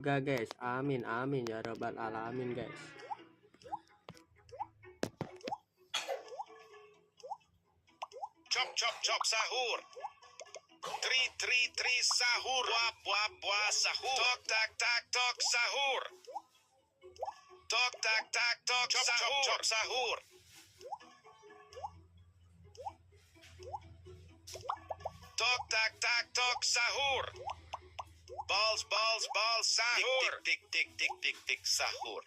Gak guys, amin amin ya rabbal alamin guys. Chop chop chop sahur. Tri sahur. Buah buah buah sahur. Tok tak tak tok sahur. Tok tak tak tok sahur. Chop sahur. Tok tak tak tok sahur. Balls sahur. Tik tik tik tik tik sahur.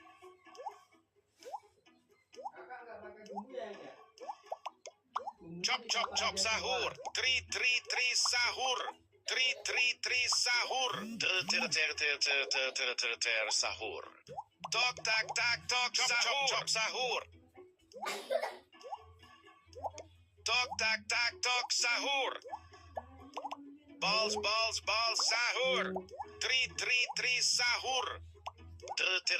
Chop chop chop sahur. Tri sahur. Tri sahur. Ter sahur. Tok tak tak tok sahur. Chop sahur. Tok tak tak tok sahur. Balls sahur. Tri sahur. Ter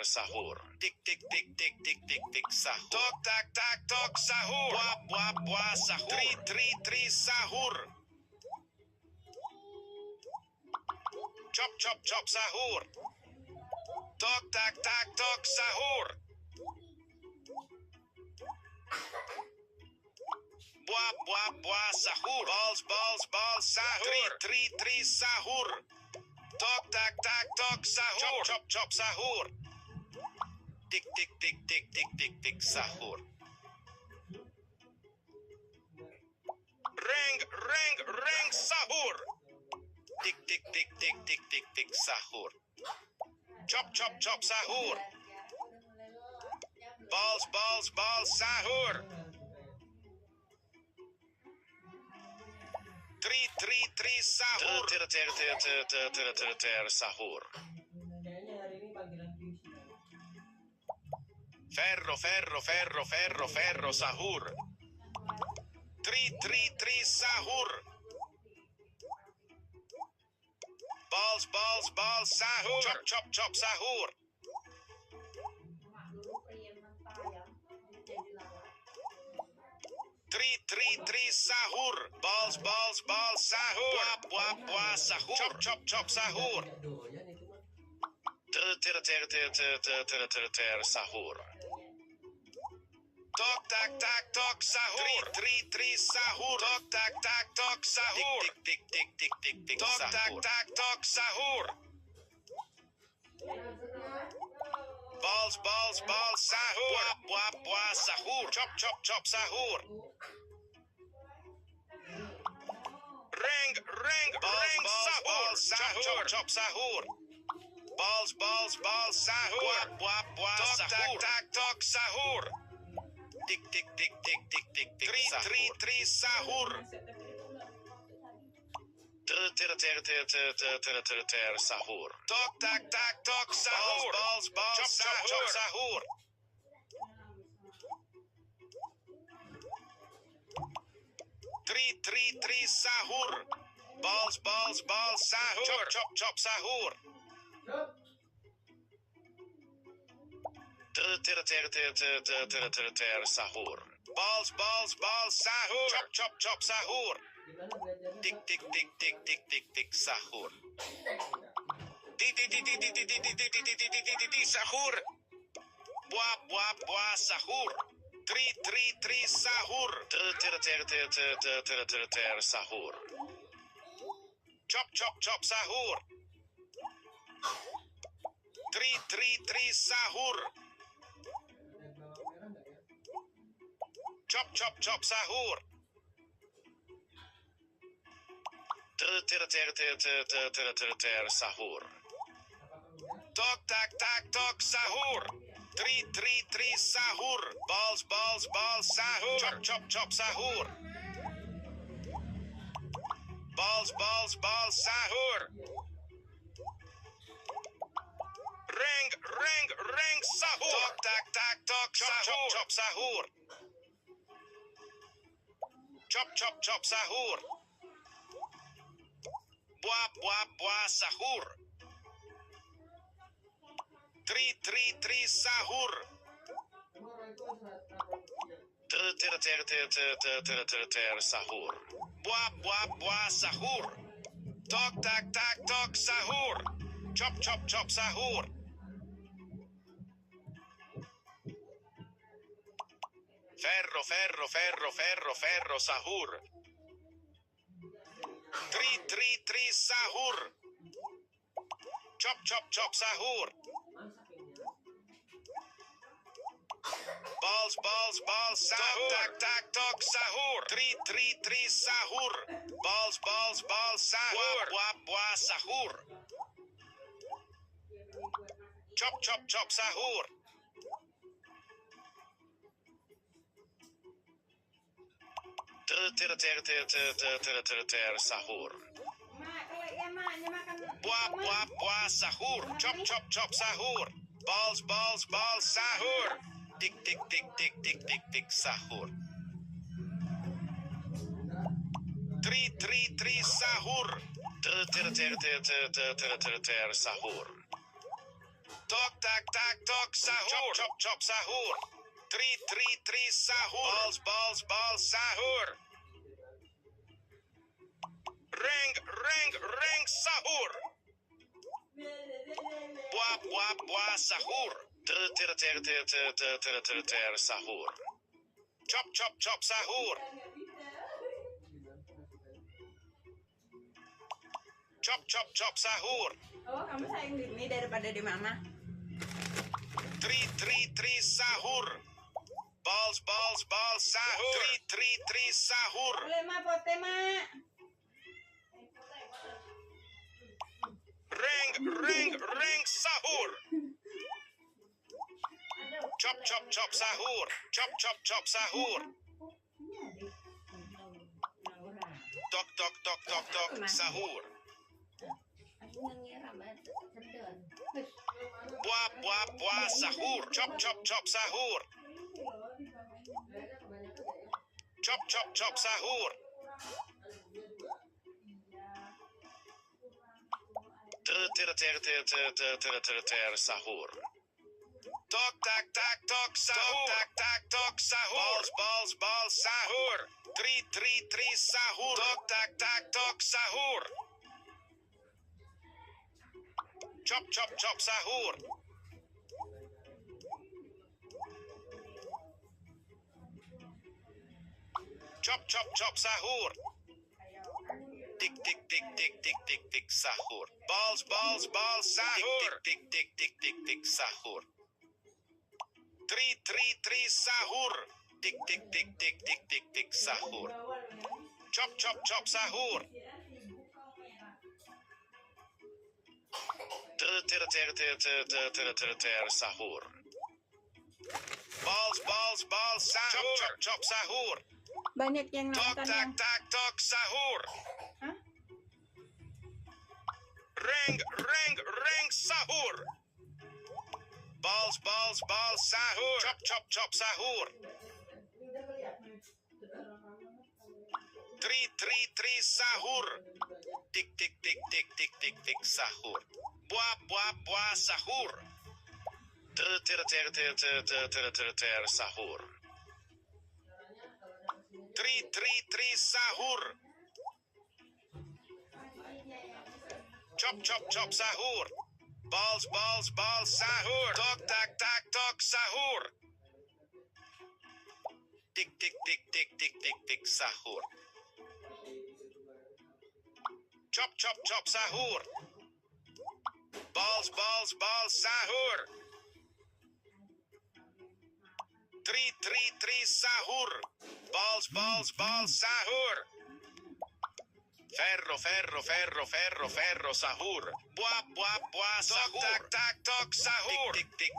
sahur. Tik tik tik tik tik tik tik sahur. Tok tak tak tok sahur. Buah buah sahur. Tri sahur. Chop chop chop sahur. Tok tak tak tok sahur. Buah buah sahur. Balls sahur. Tri sahur. Tok tak tak tok sahur. Chop chop sahur. Tik tik tik tik tik tik tik sahur. Reng sahur. Tik tik tik tik tik tik tik sahur. Chop chop chop sahur. Balls sahur. Tri sahur. Ter sahur. Ferro sahur. Tri sahur. Balls sahur. Chop chop sahur. Tri sahur. Balls sahur. Buah sahur. Chop chop sahur. Ter sahur. Tok tak tak tok sahur. Tri sahur. Tok tak tak tok sahur. Tik tik tik tik tik tik. Tok tak tak tok sahur. Balls sahur. Buah sahur. Chop chop sahur. Reng sahur. Chop sahur. Balls sahur. Buah sahur. Tok tak tok sahur. Tik tik tik tik tik tik tik sahur. Tri sahur. Ter sahur. Tok tak tak tok sahur. Balls chop sahur. Tri sahur. Balls sahur. Chop sahur. Ter sahur. Balls sahur. Chop sahur. Tik tik tik tik tik tik tik sahur. Ti sahur. Buah sahur. Tri sahur. Ter sahur. Chop sahur. Tri sahur. Chop sahur. Ter sahur. Tok tak tak tok sahur. Tri sahur. Balls sahur. Chop sahur. Balls sahur. Reng sahur. Tok tak tak tok sahur. Chop sahur. Chop sahur. Buah sahur. Tri sahur. Ter sahur. Buah sahur. Tok tak tak tok sahur. Chop chop chop sahur. Ferro ferro ferro ferro ferro sahur. Tri sahur. Chop chop chop sahur. Balls sahur. Tak tak tok sahur. Tri sahur. Balls sahur. Wah sahur. Chop chop chop sahur. Ter sahur. Buah sahur. Chop chop chop sahur. Balls sahur. Tik sahur. Tri sahur. Ter sahur. Tok tak tak tok sahur. Chop chop sahur. Tri sahur. Balls sahur. Reng sahur. Buah sahur. Ter sahur. Chop chop chop sahur. Chop chop chop sahur. Oh, kamu sayang di ini daripada di mama. Tri sahur. Balls sahur. Tri sahur. Boleh ma pote ma. Reng sahur. Chop chop chop sahur. Chop chop chop sahur. Tok sahur. Buah sahur. Chop chop chop sahur. Chop chop chop sahur. Ter sahur. Tok tak tak tok sahur. Tak tak tok sahur. Balls sahur. Tri sahur. Tok tak tak tok sahur. Chop chop chop sahur. Chop chop chop sahur. Tik sahur. Balls sahur. Tik sahur. Tri sahur. Tik sahur. Chop chop chop sahur. Ter sahur. Balls sahur. Chop chop sahur. Banyak yang Tok nonton tak yang tak tok sahur. Hah? Reng sahur. Balls sahur. Chop chop chop sahur. Tri sahur. Tik sahur. Buah sahur. Ter sahur. Tri sahur. Chop chop chop sahur. Balls sahur. Tok tak tak tok sahur. Tik sahur. Chop chop chop sahur. Balls sahur. Tri sahur. Balls sahur. Ferro sahur. Buah sahur. Tak tak tok sahur. Tik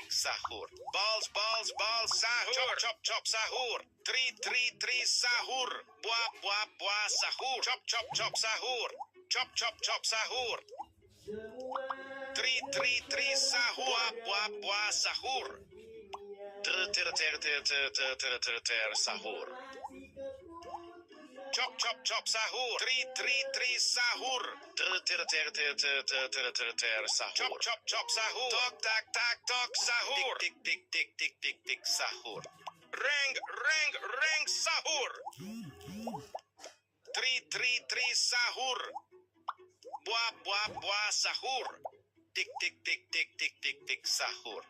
sahur. Balls sahur. Chop chop sahur. Tri sahur. Buah sahur. Chop chop sahur. Chop chop sahur. Tri sahur. Buah sahur. Ter sahur. Chop chop chop sahur. Tri sahur. Ter sahur. Chop chop chop sahur. Tok tak tak tok sahur. Tik sahur. Reng sahur. Tri sahur. buah sahur. Tik tik tik tik tik tik tik sahur.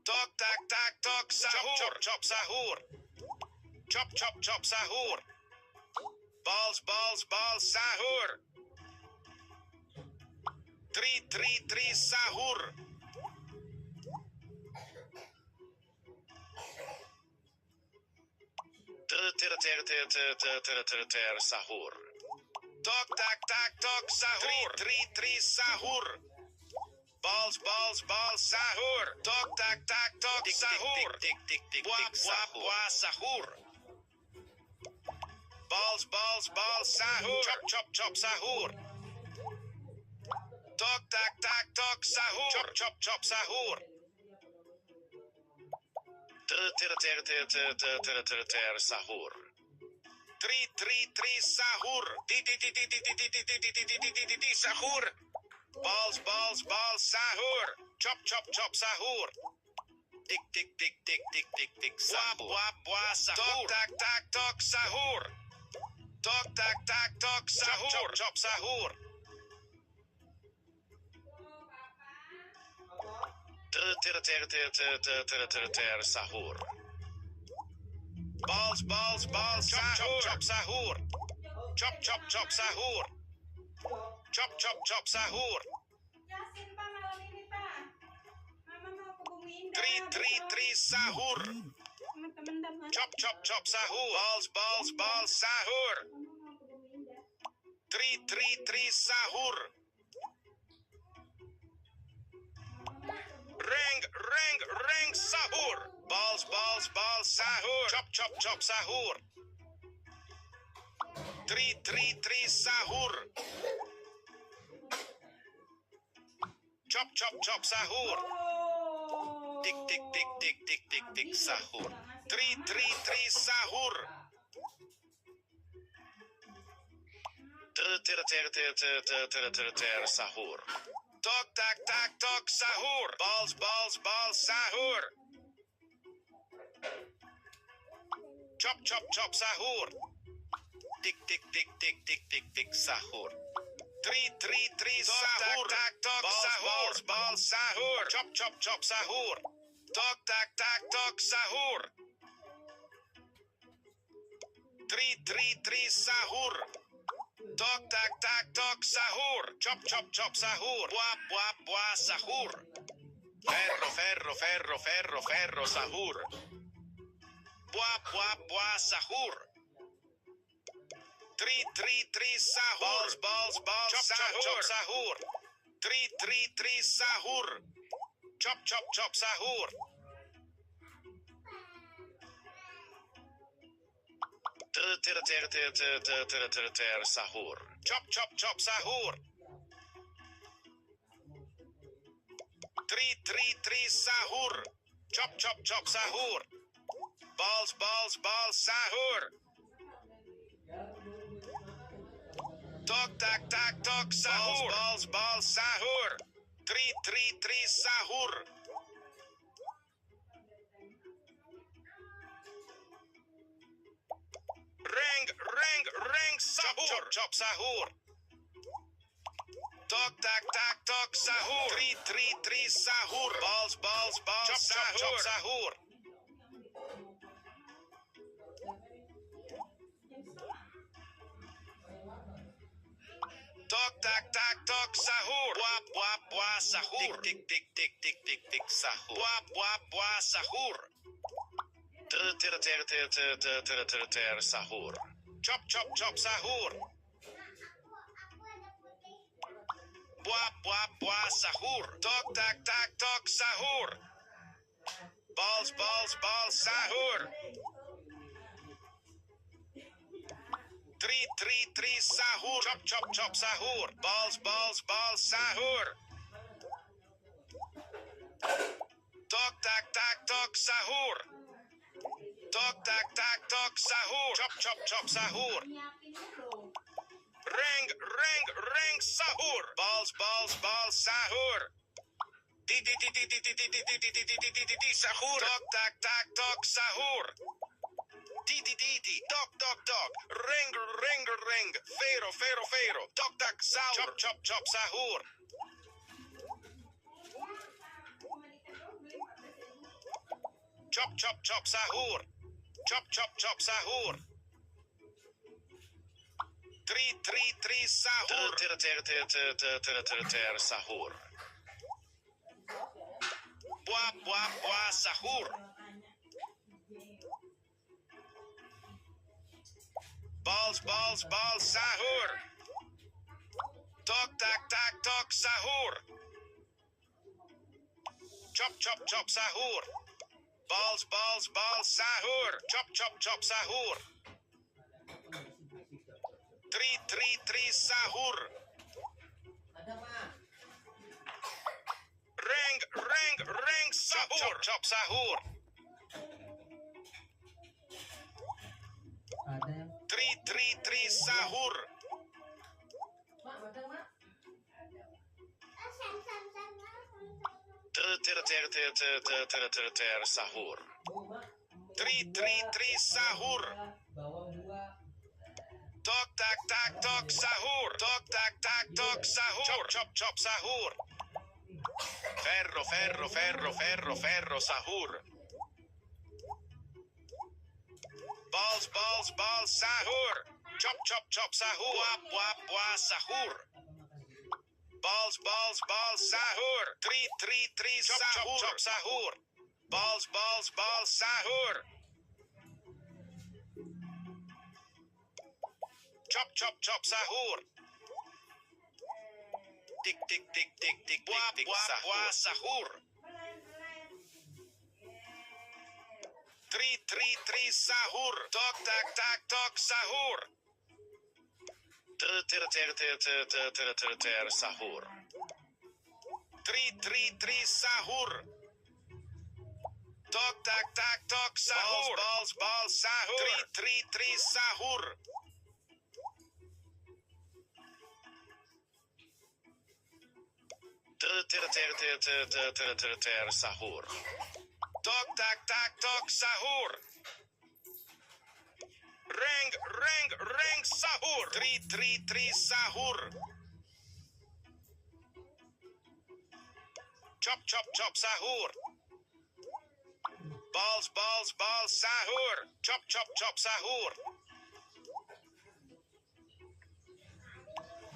Tok tak tak tok sahur. Chop chop sahur. Chop chop chop sahur. Balls sahur. Tri sahur. Ter sahur. Tok tak tak tok sahur. Tri sahur. Balls sahur. Tok tak tak tok sahur. Tik tik tik tik buah sahur. Balls sahur. Chop chop sahur. Tok tak tak tok sahur. Chop sahur. Ter sahur. Tri sahur. Di sahur. Balls sahur. Chop sahur. Tik tik tik tik tik tik tik sahur. Buah sahur. Tok tak tak tok sahur. Tok tak tak tok sahur. Chop sahur. Ter sahur. Balls sahur. Chop sahur. Chop sahur. Chop sahur. Yasin Pak malam ini Pak. Mama mau ke Bumi Indah. Tri sahur. Teman-teman. Chop sahur. Balls sahur. Mama mau ke Bumi Indah. Tri sahur. Reng sahur. Balls sahur. Chop sahur. Tri sahur. Chop sahur. Tik tik tik tik tik tik tik sahur. Tri sahur. Ter sahur. Tok tak tak tok sahur. Balls sahur. Chop sahur. Tik tik tik tik tik tik tik sahur. Tri sahur. Tak tok sahur. Balls sahur. Chop sahur. Tok tak tak tok sahur. Tri sahur. Tok tak tak tok sahur. Chop sahur. Buah sahur. Ferro sahur. Buah sahur. Tri sahur. Balls chop sahur. Tri sahur. Chop sahur. Ter sahur. Chop sahur. Tri sahur. Chop sahur. Balls sahur. Tok tak tak tok sahur. Balls sahur. Tri sahur. Reng sahur. Chop sahur. Tok tak tak tok sahur. Tri sahur. Balls chop sahur. Tok tak tak tok sahur. Buah sahur. Tik tik tik tik tik tik sahur. Buah sahur. Ter sahur. Chop sahur. Buah sahur. Tok tak tak tok sahur. Balls sahur. Tri sahur. Chop sahur. Balls sahur. Tok tak tak tok sahur. Tok tak tak tok sahur. Chop sahur. Reng sahur. Balls sahur. Di sahur. Tok tak tak tok sahur. Di Titi. Dog, dog, dog. Ring, ring, ring. Vero, vero, vero. Dog, dog, sahur. Chop, chop, chop, sahur. Chop, chop, chop, sahur. Chop, chop, chop, sahur. Tri, sahur. Sahur. Buah, sahur. Balls, sahur. Tok, tak, sahur. Chop, chop, chop, sahur. Balls, sahur. Chop, chop, chop, sahur. Tri, sahur. Ring, sahur. Chop, chop, sahur. Tri, sahur. Sahur. Tri, sahur. Tok, tak, sahur. Tok, tak, sahur. Chop, chop, sahur. Ferro, sahur. Balls, sahur. Chop, chop, sahur. Buah, sahur. Balls, sahur. Tri, sahur. Chop, sahur. Balls, sahur. Chop, chop, sahur. Tik, buah, sahur. Tri, sahur. Tok, tak, sahur. Sahur. Tri, sahur. Tok, tak, sahur. Balls, sahur. Tri, sahur. Sahur. Tok, tak, sahur. Ring, sahur. Tri, sahur. Chop, chop, sahur. Balls, sahur. Chop, chop, sahur.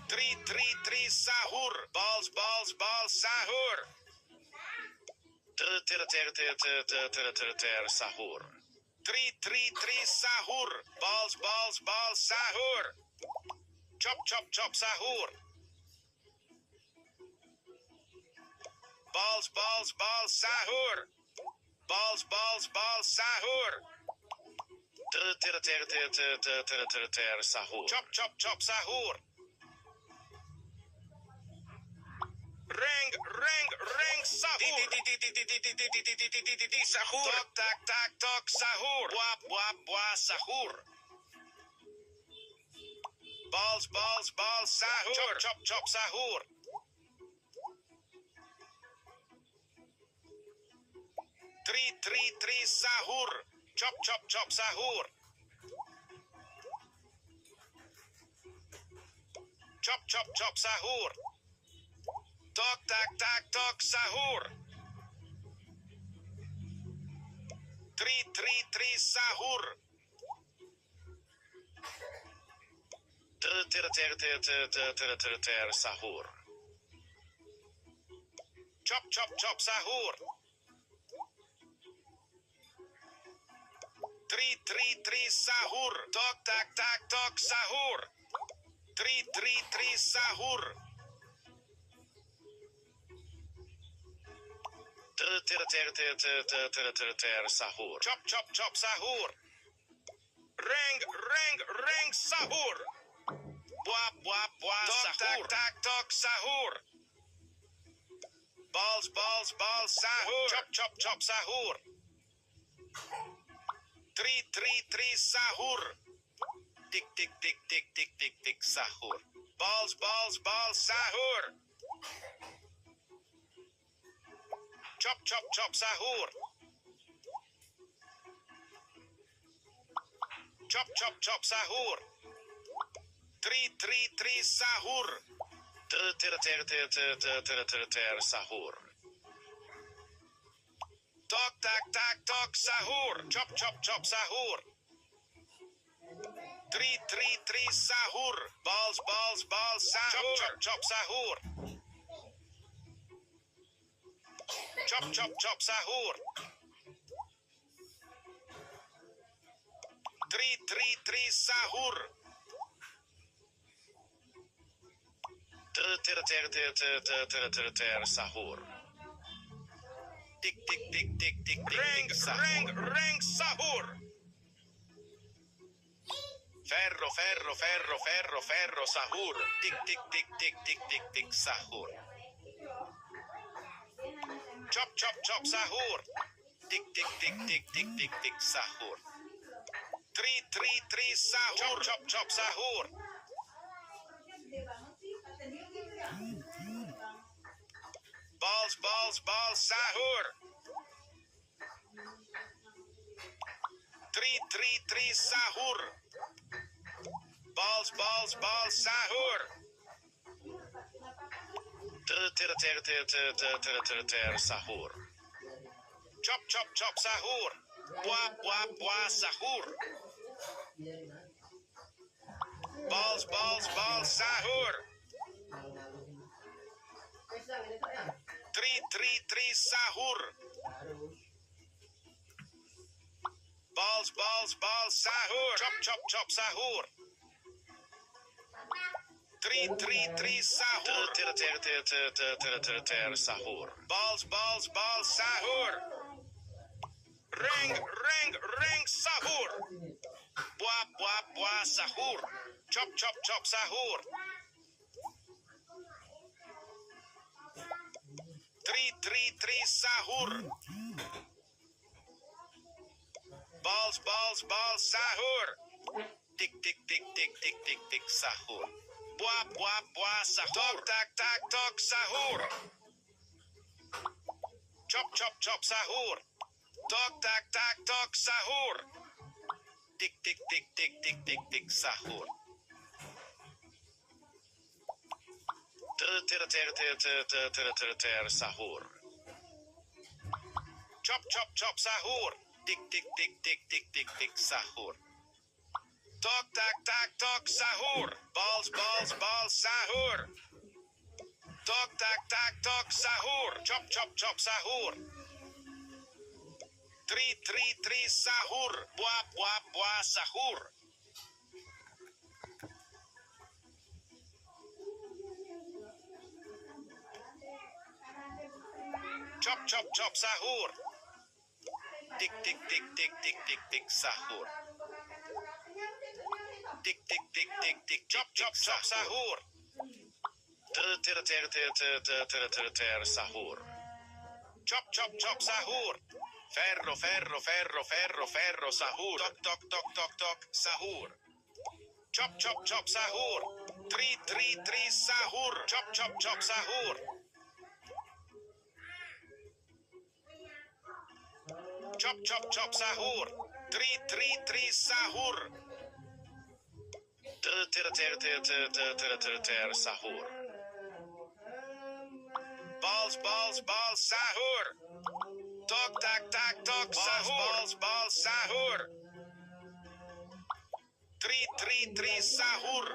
Tri, sahur. Balls, sahur. Sahur. Tri, sahur. Balls, sahur. Chop, chop, sahur. Balls, sahur. Balls, sahur. Sahur. Chop, chop, sahur. Ring, sahur. Sahur. Tok, sahur. Buah, sahur. Balls, sahur. Chop, sahur. Tri, sahur. Chop, chop, sahur. Chop, chop, sahur. Tok, tak, sahur. Tri, sahur. Sahur. Chop, chop, sahur. Tri, sahur. Tok, tak, sahur. Tri, sahur. Sahur. Chop, chop, sahur. Ring, sahur. Buah, sahur. Tok, sahur. Balls, sahur. Chop, chop, sahur. Tri, sahur. Tik, sahur. Balls, sahur. Chop, sahur. Chop chop chop sahur. Tri sahur. Ter sahur. Tok tak tak tok sahur. Chop chop chop sahur. Tri sahur. Balls sahur. Chop chop chop sahur. Chop chop chop sahur. Tri sahur. Ter sahur. Tik reng sahur. Ferro sahur. Tik sahur. Chop chop sahur. Tik sahur. Tri sahur. Chop sahur. Balls sahur. Tri sahur. Balls sahur. Ter sahur. Chop sahur. Buah sahur. Balls sahur. Tri sahur. Balls sahur. Chop sahur. Tri sahur. Ter sahur. Balls sahur. Reng sahur. Buah sahur. Chop sahur. Tri sahur. Balls sahur. Tik sahur. Buah sahur. Tak tok sahur. Chop sahur. Tok tak tok sahur. Tik sahur. Ter sahur. Chop sahur. Tik sahur. Tok tak tok sahur. Balls sahur. Tok tak tok sahur. Chop sahur. Tri sahur. Buah sahur. Chop sahur. Tik sahur. Tik chop sahur. Ter sahur. Chop sahur. Ferro sahur. Tok sahur. Chop sahur. Tri sahur. Chop sahur. Chop sahur. Tri sahur. Ter sahur. Balls sahur. Tok tak tok sahur. Balls sahur. Tri sahur.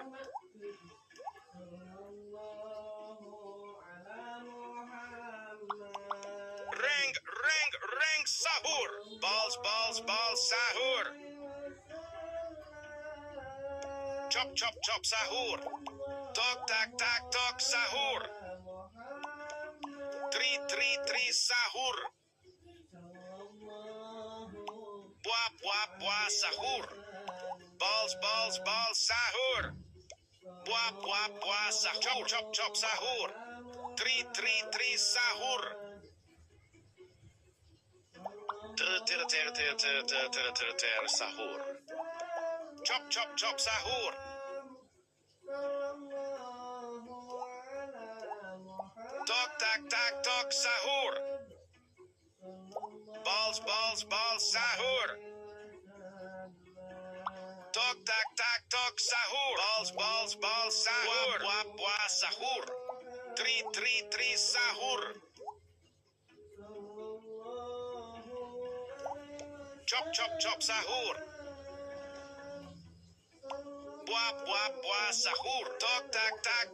Reng sahur. Balls sahur. Chop sahur. Tok tak tok sahur. Tri sahur. Buah sahur. Balls sahur. Buah sahur. Chop sahur. Tri sahur. Ter sahur. Chop sahur. Tok tak tok sahur. Balls sahur. tok sahur. Balls sahur. Buah sahur. Tri sahur. Chop sahur. Buah sahur.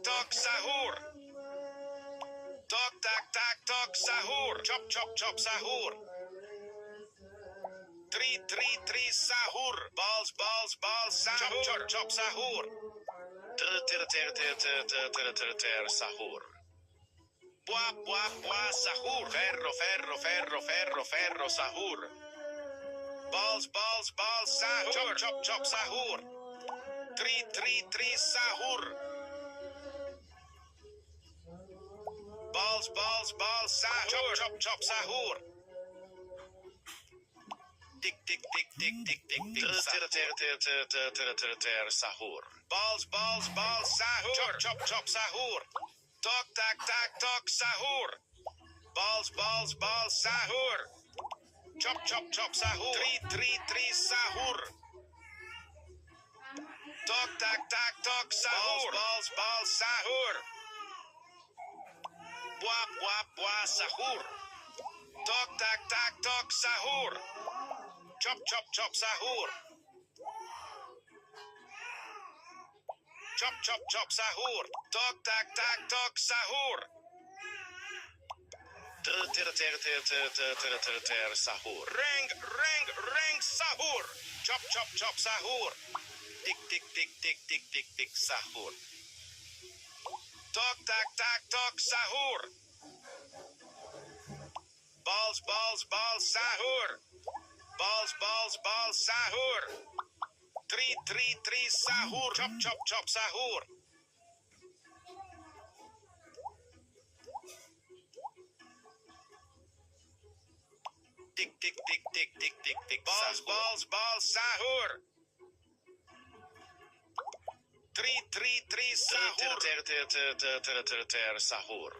Tok sahur. Tok sahur. Chop sahur. Tri sahur. Balls sahur. Chop sahur. Ter sahur. Buah sahur. Ferro sahur. Balls sahur. Chop sahur. Tri sahur. Balls sahur. Chop sahur. Tik sahur. Balls sahur. Chop sahur. Tok sahur. Balls sahur. Chop sahur. Tri sahur. Tok sahur. Balls sahur. Buah sahur. Tok sahur. Chop sahur. Chop sahur. Tok sahur. Ter sahur. Reng sahur. Chop sahur. Tik sahur. Tok sahur. Balls sahur. Balls sahur. Tri sahur. Chop sahur. Tik balls sahur. Tri sahur. Ter sahur.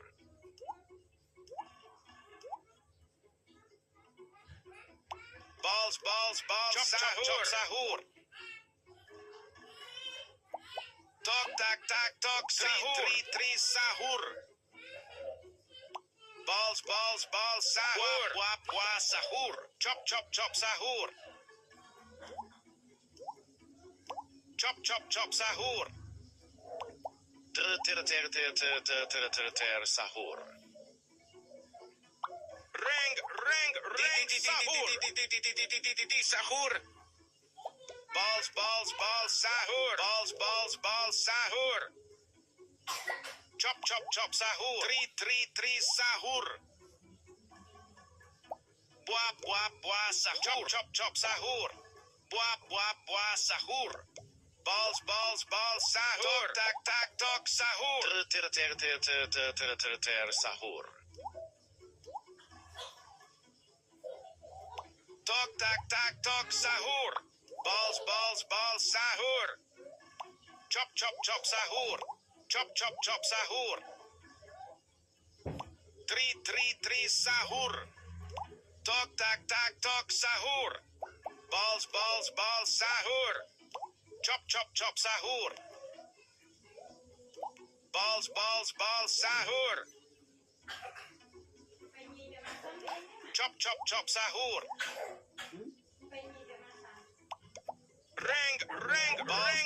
Balls sahur. Sahur. Tok sahur. Tri sahur. Balls sahur. Buah sahur. Chop sahur. Chop sahur. Ter sahur. Reng sahur. Sahur. Balls sahur. Balls sahur. Chop sahur. Tri sahur. Buah sahur. Chop sahur. Buah sahur. Balls sahur. Tok sahur. Ter sahur. Tok sahur. Balls sahur. Chop sahur. Chop sahur. Tri sahur. Tok sahur. Balls sahur. Chop sahur. Balls sahur. Chop sahur. Reng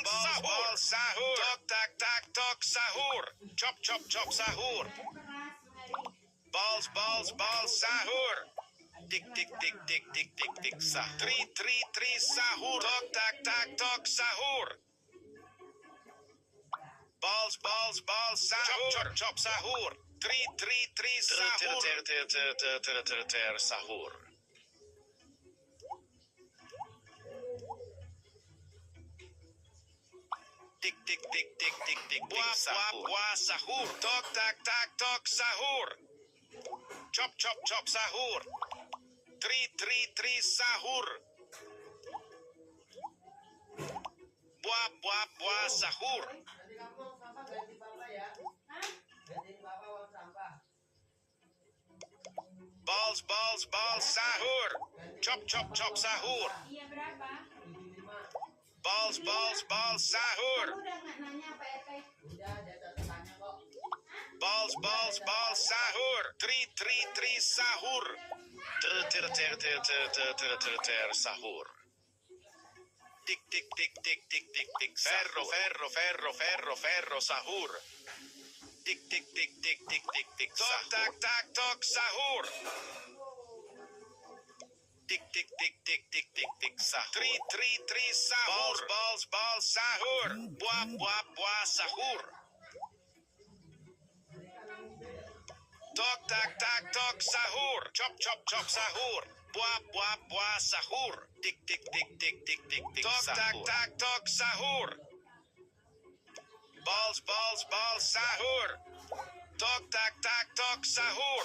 sahur. Sahur. Tok sahur. Chop sahur. Balls sahur. Tik sahur. Tri sahur. Tok sahur. Balls sahur. Chop sahur. Tri sahur. Ter sahur. Tik buah sahur. Tok sahur. Chop sahur. Tri sahur. Buah sahur. Balls sahur. Chop sahur. Iya berapa? Balls, balls, balls, sahur. Kamu udah nggak nanya Pak RT? Balls, balls, balls, sahur. Tri, sahur. Ter, sahur. Tik, tik, tik, tik, tik, tik, tik. Ferro, ferro, ferro, ferro, ferro, sahur. Tik, tik, tik, tik, tik, tik, tik. Tok, tak, tak, tok, sahur. Tik, tik, tik, tik, tik, tik, tik, sahur. Tri, sahur. Balls, balls, balls, sahur. Buah, buah, buah, sahur. Tok, tak, tak, tok, sahur. Chop, chop, chop, sahur. Buah, buah, buah, sahur. Tik, tik, tik, tik, tik, tik, tik, tok, tak, tak, tok, sahur. Balls, balls, balls, sahur. Tok, tak, tak, tok, sahur.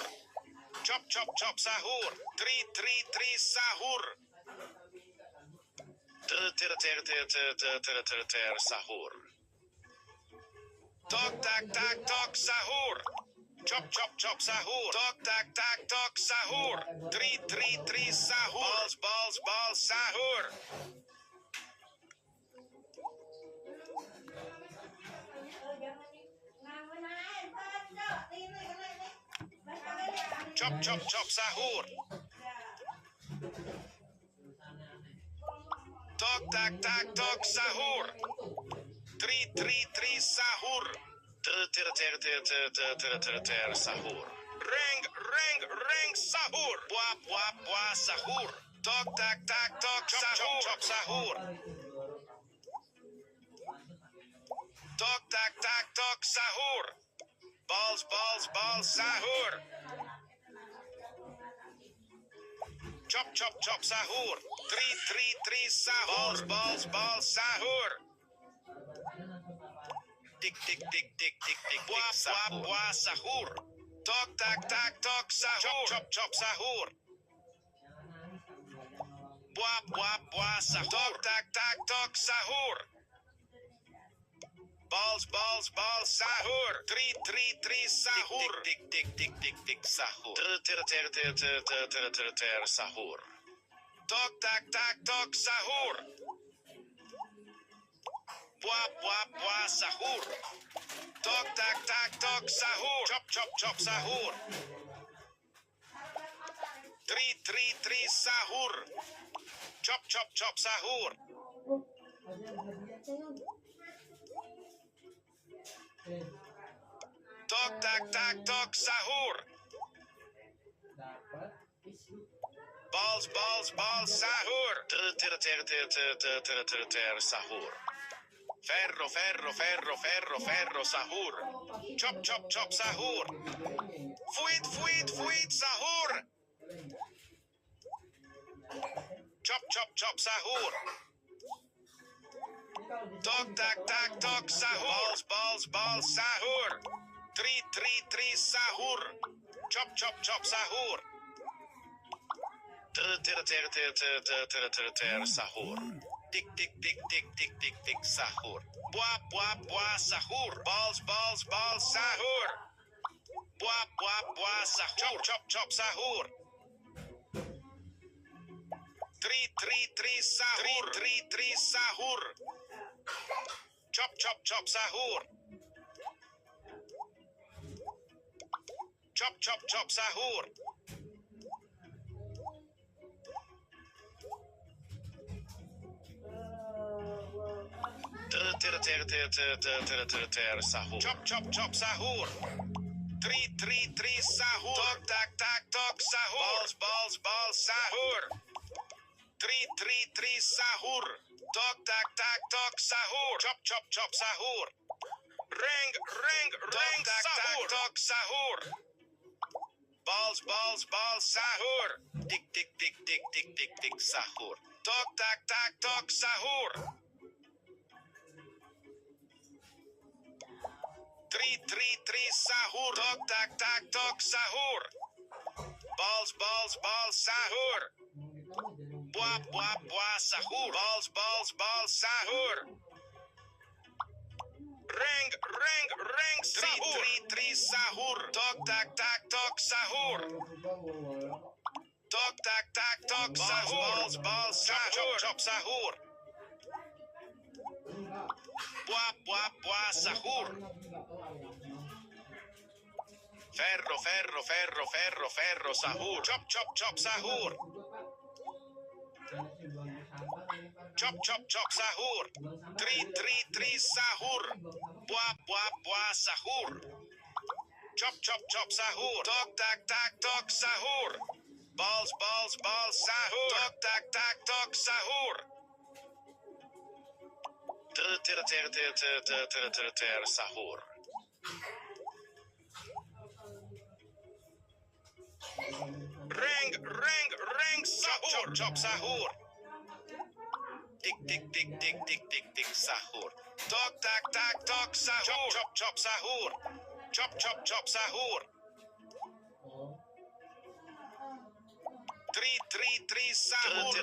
Chop, chop, chop, sahur. Tri, sahur. Ter, sahur. Tok, tak, tak, tok, sahur. Chop, chop, chop, sahur. Tok, tak, tak, tok, sahur. Tri, sahur. Balls, balls, balls, sahur. Chop, chop, chop, sahur. Tok, tak, tak, tok, sahur. Tri, sahur. Ter, sahur. Reng, reng, reng, sahur. Buah, buah, buah, sahur. Tok, tak, tak, tok, sahur. Chop, sahur. Tok, tak, tak, tok, sahur. Balls, balls, balls, sahur. Chop, chop, chop, sahur. Tri, sahur. Balls, balls, balls, sahur. Tik, tik, tik, tik, tik, tik, buah, buah, buah, sahur. Tok, tak, tak, tok, sahur. Chop, chop, sahur. Buah, buah, buah, sahur. Tok, tak, tak, tok, sahur. Balls, balls, balls, sahur. Tri, sahur. Tik, tik, tik, tik, tik, sahur. Ter, sahur. Tok, tak, tak, tok, sahur. Buah, buah, buah, sahur. Tok, tak, tak, tok, sahur. Chop, chop, chop, sahur. Tri, sahur. Chop, chop, chop, sahur. Tok, tak, tak, tok, sahur. Balls, balls, balls, sahur. Ter, sahur. Ferro, ferro, ferro, ferro, ferro, sahur. Chop, chop, chop, sahur. Fuit, fuit, fuit, sahur. Chop, chop, chop, sahur. Tok, tak, tak, tok, sahur. Balls, balls, balls, sahur. Tri, sahur. Chop, chop, chop, sahur. Ter, sahur. Tik, tik, tik, tik, tik, tik, tik, sahur. Buah, buah, buah, sahur. Balls, balls, balls, sahur. Buah, buah, buah, sahur. Chop, chop, chop, sahur. Tri, sahur. Tri, sahur. Chop, chop, chop, sahur. Chop, chop, chop, sahur. Ter, sahur. Chop, chop, chop, sahur. Tri, sahur. Tok, tak, tak, tok, sahur. Balls, balls, balls, sahur. Tri, sahur. Tok, tak, tak, tok, sahur. Chop, chop, chop, sahur. Reng, reng, reng, tok, tak, tak, tok, sahur. Balls, balls, balls, sahur. Tik, tik, tik, tik, tik, tik, tik, sahur. Tok, tak, tak, tok, sahur. Tri, sahur. Tok, tak, tak, tok, sahur. Balls, balls, balls, sahur. Buah, buah, buah, sahur. Balls, balls, balls, sahur. Reng, reng, reng, sahur. Tri, sahur. Tok, tak, tak, tok, sahur. Tok, tak, tak, tok, sahur. Balls, balls, sahur. Chop, chop, sahur. Buah sahur. Ferro sahur. Chop sahur. Chop sahur. Tri sahur. Buah sahur. Chop sahur. Tok sahur. Balls sahur. Tok sahur. Ter sahur. Ring sahur. Chop sahur. Tik sahur. Tok sahur. Chop sahur. Chop sahur. Tri sahur.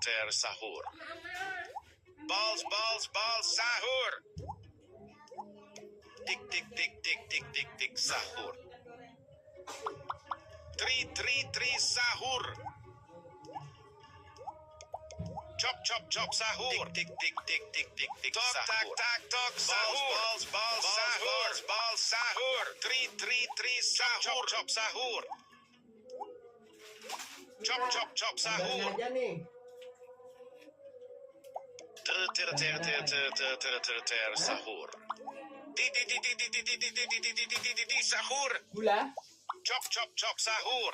Ter sahur. Balls sahur. Tik sahur. Tri sahur. Chop sahur. Tik sahur. Tok sahur. Balls sahur. Tri sahur. Chop sahur. Chop sahur. Aja nih. Ter sahur. Di sahur. Gula. Chop sahur.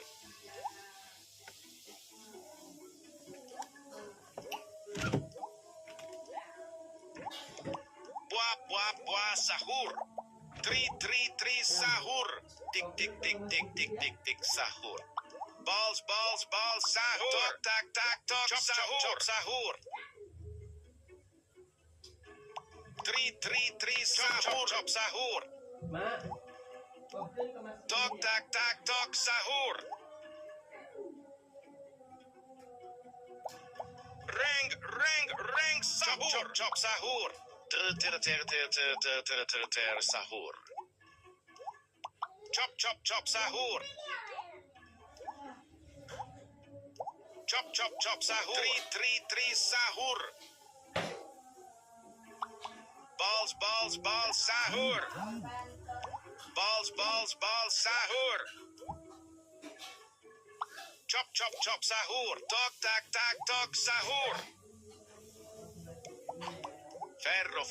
Buah sahur. Tri sahur. Tik sahur. Balls sahur. Tok sahur. Tri sahur. Chop sahur. Mak. Tok sahur. Ring sahur. Chop sahur. Ter sahur. Chop sahur. Chop sahur. Tri sahur. Balls sahur. Balls sahur. Chop sahur. Tok sahur. Ferro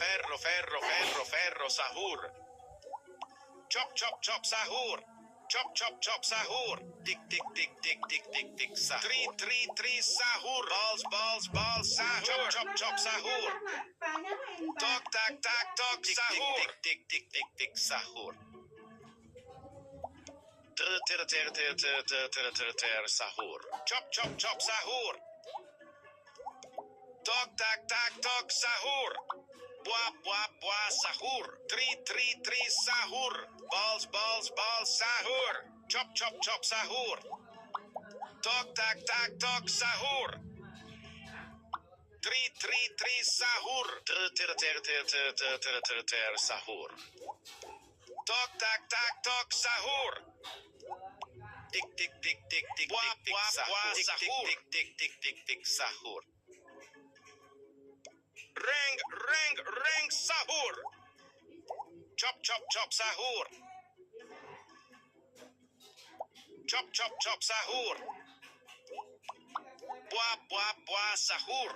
sahur. Chop sahur. Chop sahur. Tik sahur. Tri sahur. Balls sahur. Chop sahur. Tok sahur. Tik sahur. Ter sahur. Chop sahur. Tok sahur. Buah sahur. Tri sahur. Balls sahur. Chop sahur. Tok sahur. Tri sahur. Ter sahur. Tok sahur. Tik sahur. Tik sahur. Ring sahur. Chop sahur. Chop sahur. Buah sahur.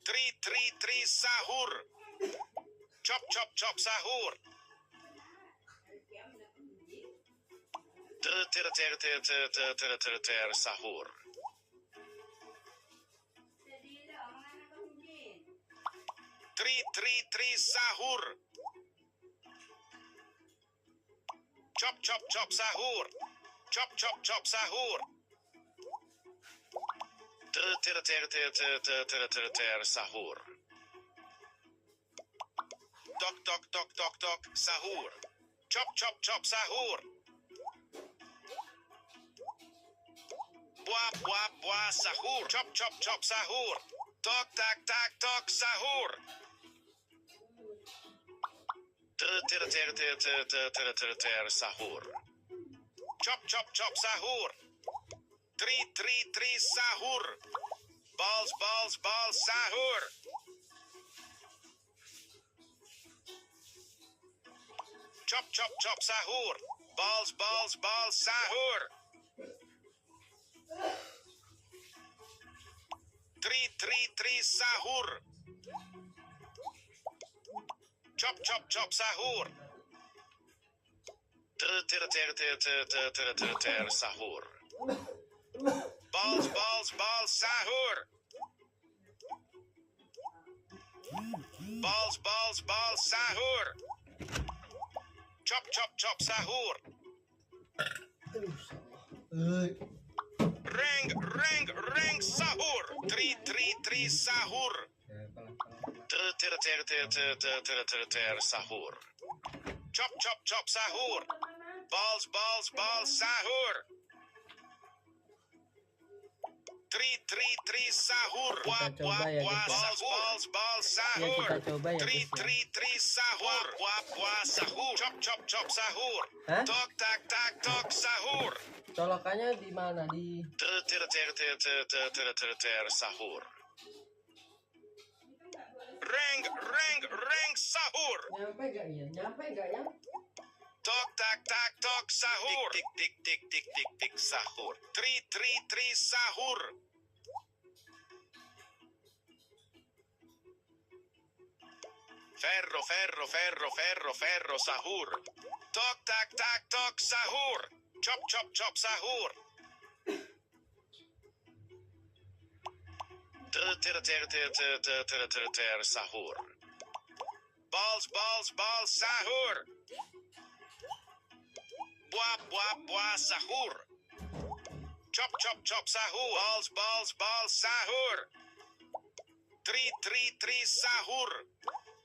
Tri sahur. Chop sahur. Ter sahur. Tri sahur. Chop sahur. Chop sahur. Ter sahur. Tok sahur. Chop sahur. Buah sahur. Chop sahur. Tok sahur. Ter sahur. Chop sahur. Tri sahur. Balls, balls, balls, sahur. Chop, chop, chop, sahur. Balls, balls, balls, sahur. Three, sahur. Chop, chop, chop, sahur. Sahur. Balls, balls, balls, sahur. Balls, balls, balls, sahur. Chop, chop, chop, sahur. Ring, ring, ring, sahur. Three, sahur. Sahur. Chop, chop, chop, sahur. Balls, balls, balls, sahur. Three, sahur. Kita coba ya, guys, ya. Balls, balls, balls, Ya, sahur. kita coba ya, guys, ya. Three, sahur. Sahur. Chop, chop, chop, sahur. Hah? Tok, tak, tak, tok, sahur. Colokannya di mana? Di Sahur. Ring, ring, ring, sahur. nyampe gak ya? Nyampe gak ya? Tok, tak, tak, tok, sahur. Tik, sahur. Three, sahur. Ferro, ferro, ferro, ferro, ferro, sahur. Tok, tak, tak, tok, sahur. Chop, chop, chop, sahur. Sahur. Balls, balls, balls, sahur. Buah, sahur. Chop, chop, chop, sahur. Balls, balls, balls, sahur. Three, sahur.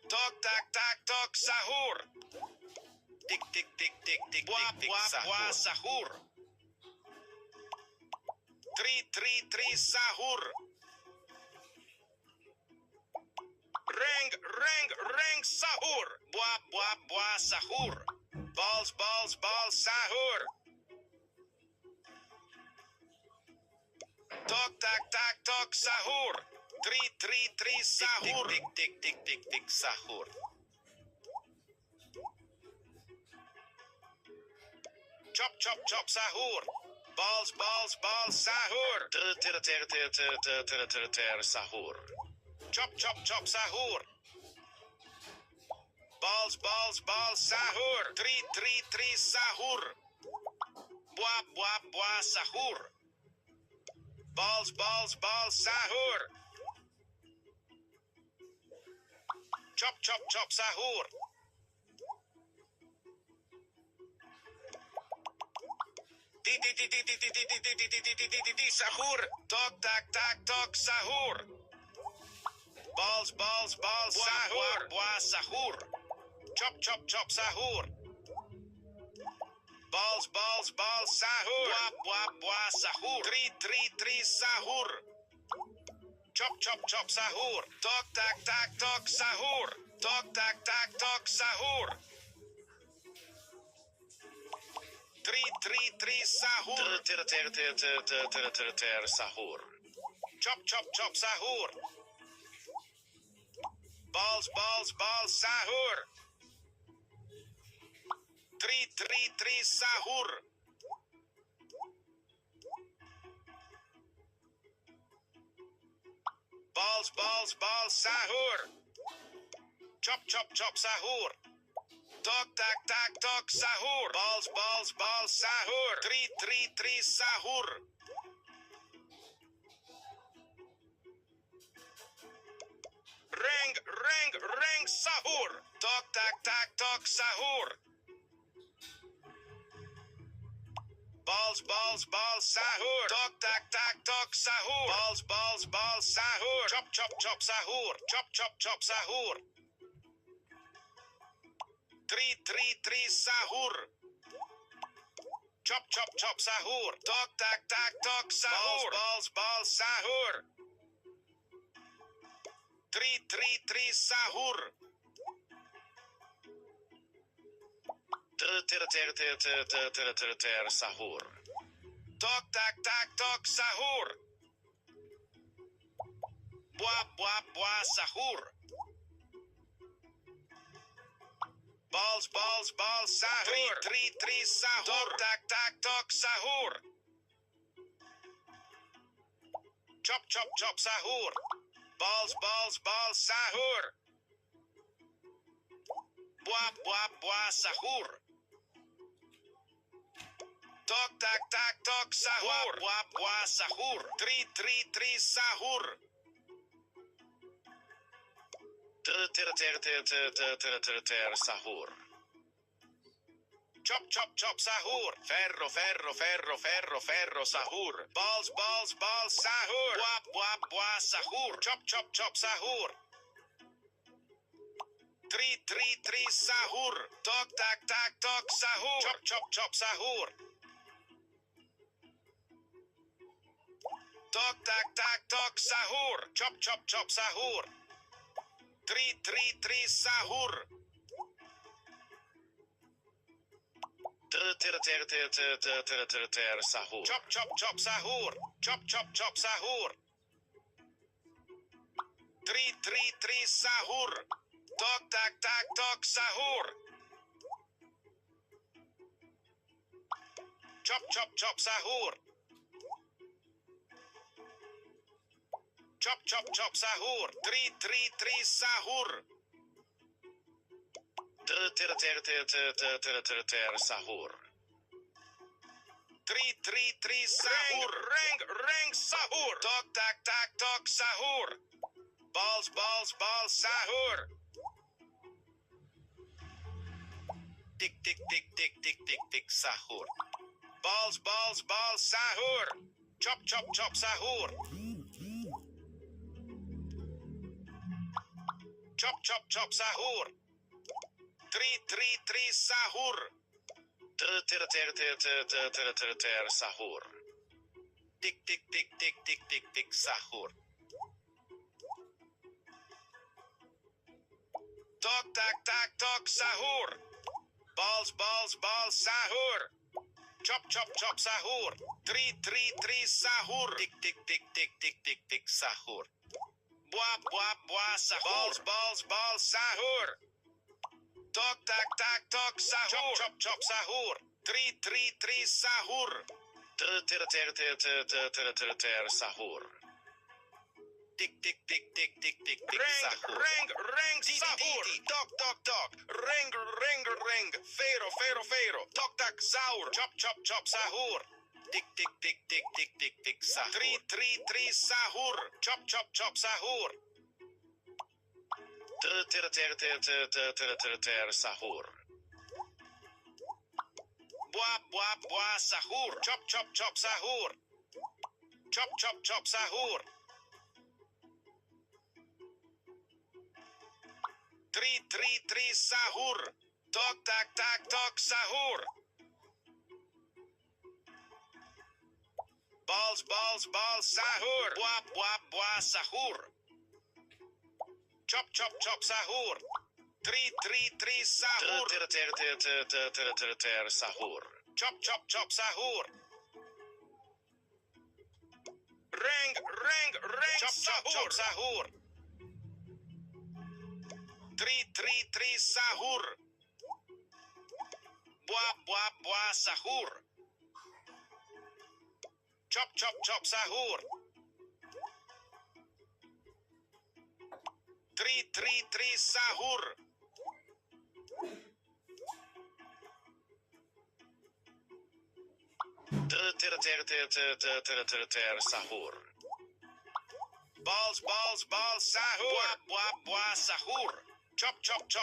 Tok, tak, tak, tok, sahur. Tik, buah, sahur. Three, sahur. Ring, ring, ring, sahur. Buah, sahur. Balls, balls, balls, sahur. Tok, tak, tak, tok, sahur. Three, sahur. Tik, sahur. Chop, chop, chop, sahur. Balls, balls, balls, sahur. Sahur. Chop, chop, chop, sahur. Balls, balls, balls, sahur. Three, sahur. Buah, sahur. Balls, balls, balls, sahur. Chop, chop, chop, sahur. Sahur. Tok, tak, tak, tok, sahur. Balls, balls, balls, sahur. Buah, sahur. Chop, chop, chop, sahur. Balls, balls, balls, sahur. Buah, sahur. Three, sahur. Chop, chop, chop, sahur. Tok, tak, tak, tok, sahur. Tok, tak, tak, tok, sahur. Three, sahur. Sahur. Chop, chop, chop, sahur. Balls, balls, balls, sahur. Three, sahur. Balls, balls, balls, sahur. Chop, chop, chop, sahur. Tok, tak, tak, tok, sahur. Balls, balls, balls, sahur. Three, sahur. Ring, ring, ring, sahur. Tok, tak, tak, tok, sahur. Balls, balls, balls, sahur. Tok, tak, tak, tok, sahur. Balls, balls, balls, sahur. Chop, chop, chop, sahur. Chop, chop, chop, sahur. Three, sahur. Chop, chop, chop, sahur. Tok, tak, tak, tok, sahur. Balls, balls, sahur. Three, sahur. Sahur. Tok, tak, tak, tok, sahur. Buah sahur. Balls sahur. Tri sahur. Tok sahur. Chop sahur. Balls sahur. Buah sahur. Tok sahur. Buah sahur. Tri sahur. Ter sahur. Chop sahur. Ferro sahur. Balls sahur. Buah sahur. Chop sahur. Tri sahur. Tok sahur. Chop sahur. Tok sahur. Chop sahur. Tri sahur. Ter sahur. Chop sahur. Chop sahur. Tri sahur. Tok sahur. Chop sahur. Chop sahur. Tri sahur. Ter sahur. Tri sahur. Reng sahur. Tok sahur. Balls sahur. Tik sahur. Balls sahur. Chop sahur. Chop sahur. Tri sahur. Ter sahur. Tik sahur. Tok sahur. Balls sahur. Chop sahur. Tri sahur. Tik sahur. Buah sahur. Balls sahur. Tok sahur. Chop sahur. Tri sahur. Ter sahur. Tik sahur. Reng sahur. Tok. Reng. Fero. Tok sahur. Chop sahur. Tik sahur. Tri sahur. Chop sahur. Ter sahur. Buah sahur. Chop sahur. Chop sahur. Tri sahur. Tok sahur. Balls sahur. Buah sahur. Chop sahur. Tri sahur. Ter sahur. Chop sahur. Reng sahur. Sahur. Tri sahur. Buah sahur. Chop sahur. Tri sahur. Ter sahur. Balls sahur. Buah sahur. Chop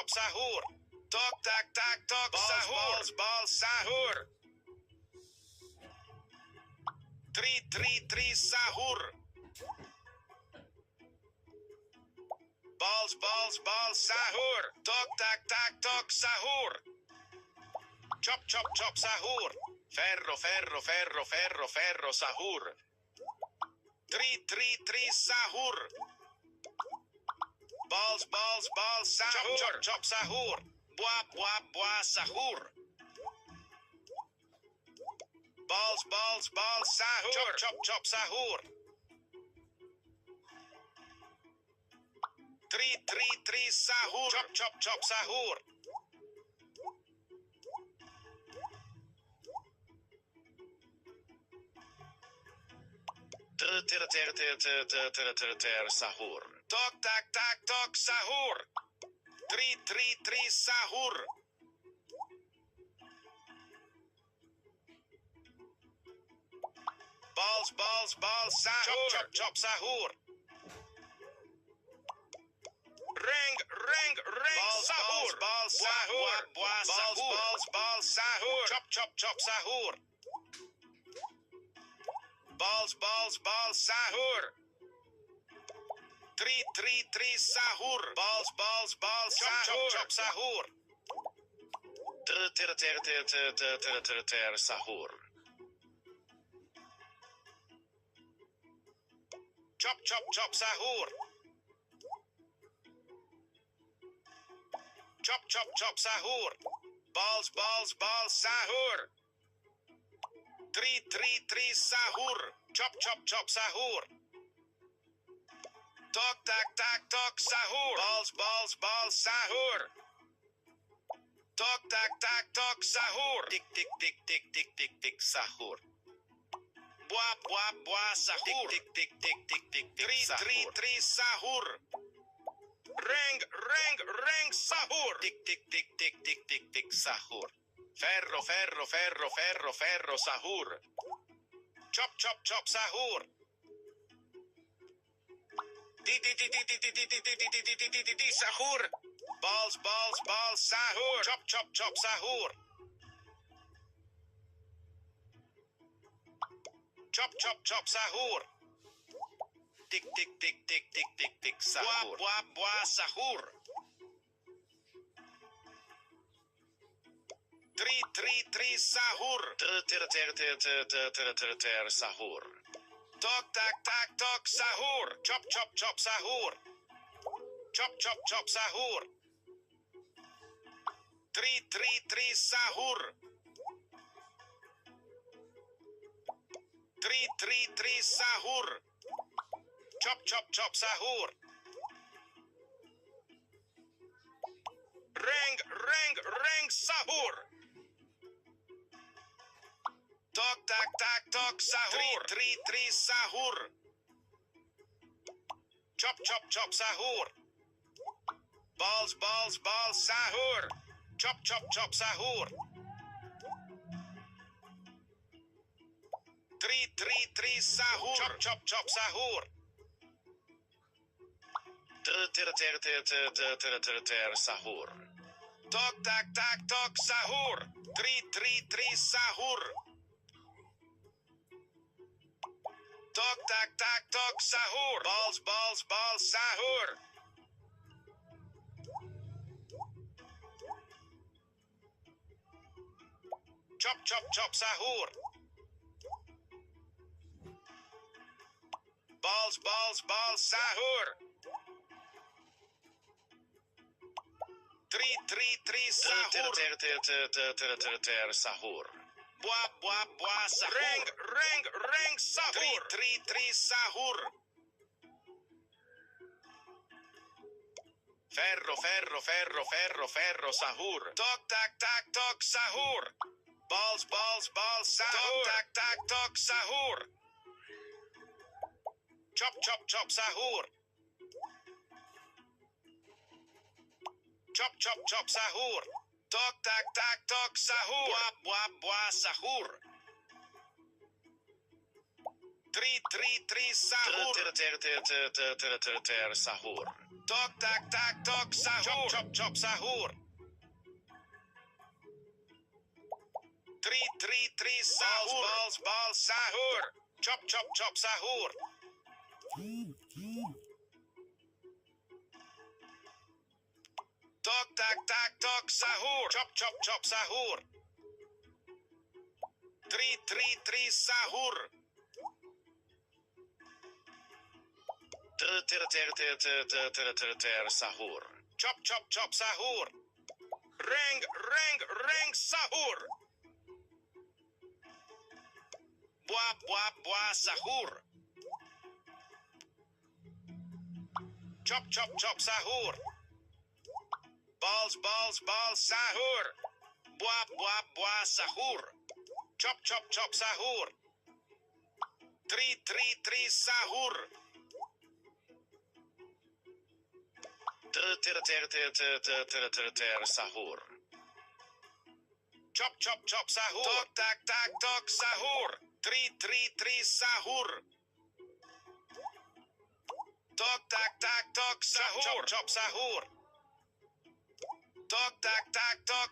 sahur. Tok sahur. Balls sahur. Tri sahur. Balls sahur. Tok sahur. Chop sahur. Ferro sahur. Tri sahur. Balls sahur. Chop sahur. Buah sahur. Balls sahur. Chop sahur. Tri sahur. Chop sahur. Sahur. Tok tak sahur. Tri sahur. Balls sahur. Chop sahur. Ring sahur. Balls sahur. Balls sahur. Chop sahur. Balls sahur. Tri sahur. Balls sahur. Chop sahur. Sahur. Chop sahur. Chop sahur. Balls sahur. Tri sahur. Chop sahur. Tok tak sahur. Balls sahur. Tok tak sahur. Tik sahur. Buah sahur. Tik tri sahur. Reng sahur. Tik sahur. Ferro sahur. Chop sahur. Di sahur. Balls sahur. Chop sahur. Chop sahur. Tik sahur. Buah sahur. Tri sahur. Sahur. Tok tak sahur. Chop sahur. Chop sahur. Tri sahur. Tri sahur. Chop sahur. Reng sahur. Tok tak sahur. Tri sahur. Chop sahur. Balls sahur. Chop sahur. Tri sahur. Chop sahur. Sahur. Tok tak sahur. Tri sahur. Tok tak sahur. Balls sahur. Chop sahur. Balls sahur. Tri sahur. Sahur. Buah sahur. Reng sahur. Tri sahur. Ferro sahur. Tok tak sahur. Balls sahur. Tok sahur. Chop sahur. Chop sahur. Tok tak sahur. Buah sahur. Tri sahur. Sahur. Tok tak sahur. Chop sahur. Tri sahur. Balls sahur. Chop sahur. Tok tak sahur. Chop sahur. Tri sahur. Sahur. Chop sahur. Reng sahur. Buah sahur. Chop chop chop sahur. Balls sahur. Buah sahur. Chop chop chop sahur. Tri sahur. Ter sahur. Chop chop chop sahur. Tok sahur. Tri sahur. Tok sahur. Chop sahur. Tok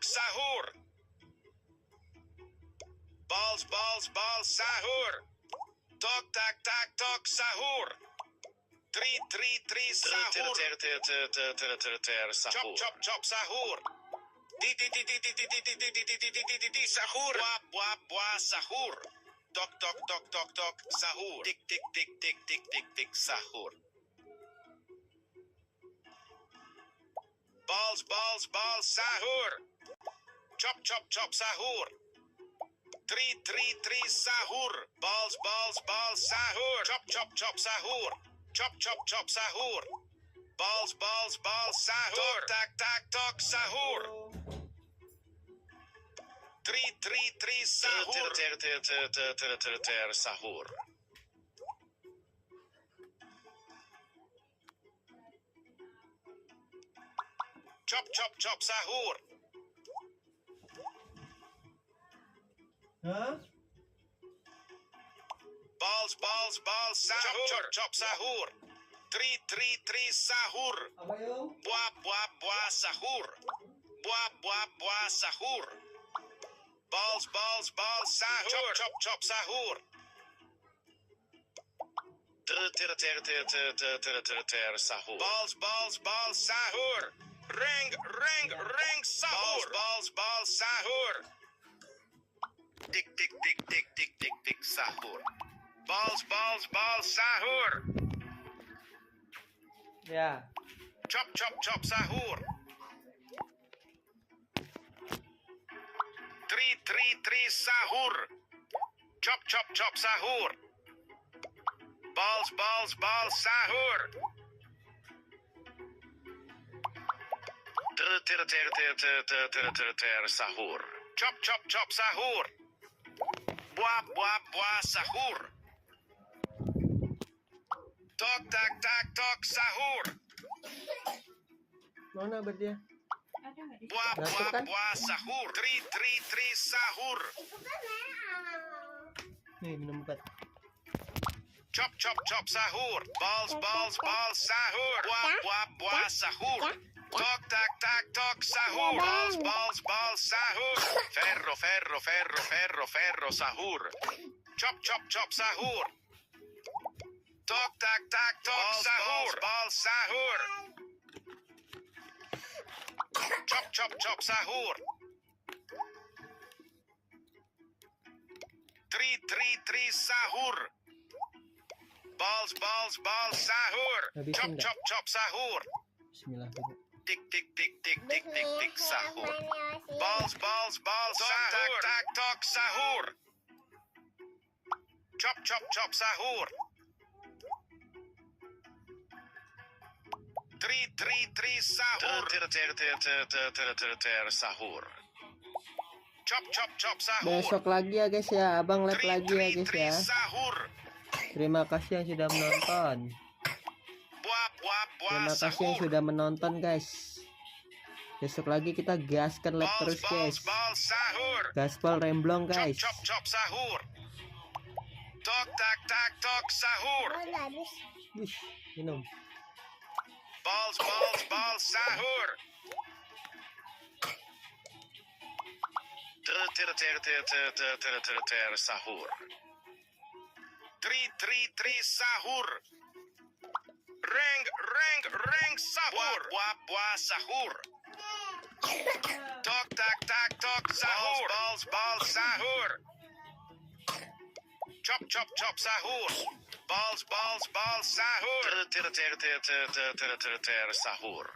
sahur. Balls sahur. Tok sahur. Tri sahur. Chop sahur. Di sahur. Buah sahur. Tok sahur. Tik sahur. Balls sahur. Chop sahur. Tri sahur. Balls sahur. Chop sahur. Chop sahur. Balls sahur. Tok sahur. Tri sahur. Ter sahur. Chop sahur. Hah? Balls sahur. Chop sahur. Tri sahur. Apa yung? Buah sahur. Buah sahur. Balls sahur. Chop sahur. Ter sahur. Balls sahur. Ring sahur. Balls sahur. Tik sahur. Balls sahur. Ya. Chop sahur. Tri sahur. Chop sahur. Balls sahur. Ter sahur. Chop sahur. Buah sahur. Tok sahur. Mana berdia? Ada nggak di Dapat kan? Buah sahur. Tri sahur. Nih minum obat. Chop sahur. Balls sahur. Buah sahur. Tok sahur. Balls sahur. Ferro sahur. Chop sahur. Tok sahur. Balls sahur. Chop sahur. Tri sahur. Balls sahur. Habisin nggak? Chop sahur. Bismillah dulu. Tik sahur. Balls sahur. Tok sahur. Chop sahur. Tri sahur. Ter sahur. Chop sahur. Besok lagi ya guys ya, abang live lagi ya guys ya. Sahur. Terima kasih yang sudah menonton. Terima kasih yang sudah menonton guys. Besok lagi kita gaskan live terus guys. Sahur. Gaspol remblong guys. Chop sahur. Tok sahur. Wih, minum. Balls sahur. Ter sahur. Tri sahur. Ring sahur. Buah sahur. Tok sahur. Balls sahur. Chop sahur. Balls sahur. Ter sahur.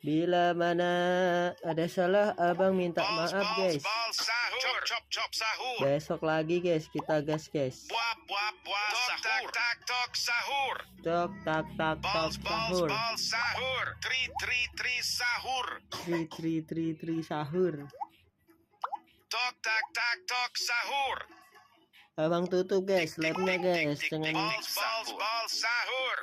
Bila mana ada salah, abang minta Balls, maaf balls, guys. balls, sahur. Chop, chop, chop, sahur. Besok lagi guys, kita gas guys. Buah, buah, buah, sahur. Tak, tak, tok, sahur. Tok tak tak tok Balls, balls, sahur. balls, sahur. Tri, tri, tri, sahur. Tri sahur. Tok, tak, tak, tok, sahur. Abang tutup guys, live-nya guys. Tik, tik, tik, Jangan balls, balls, balls, sahur.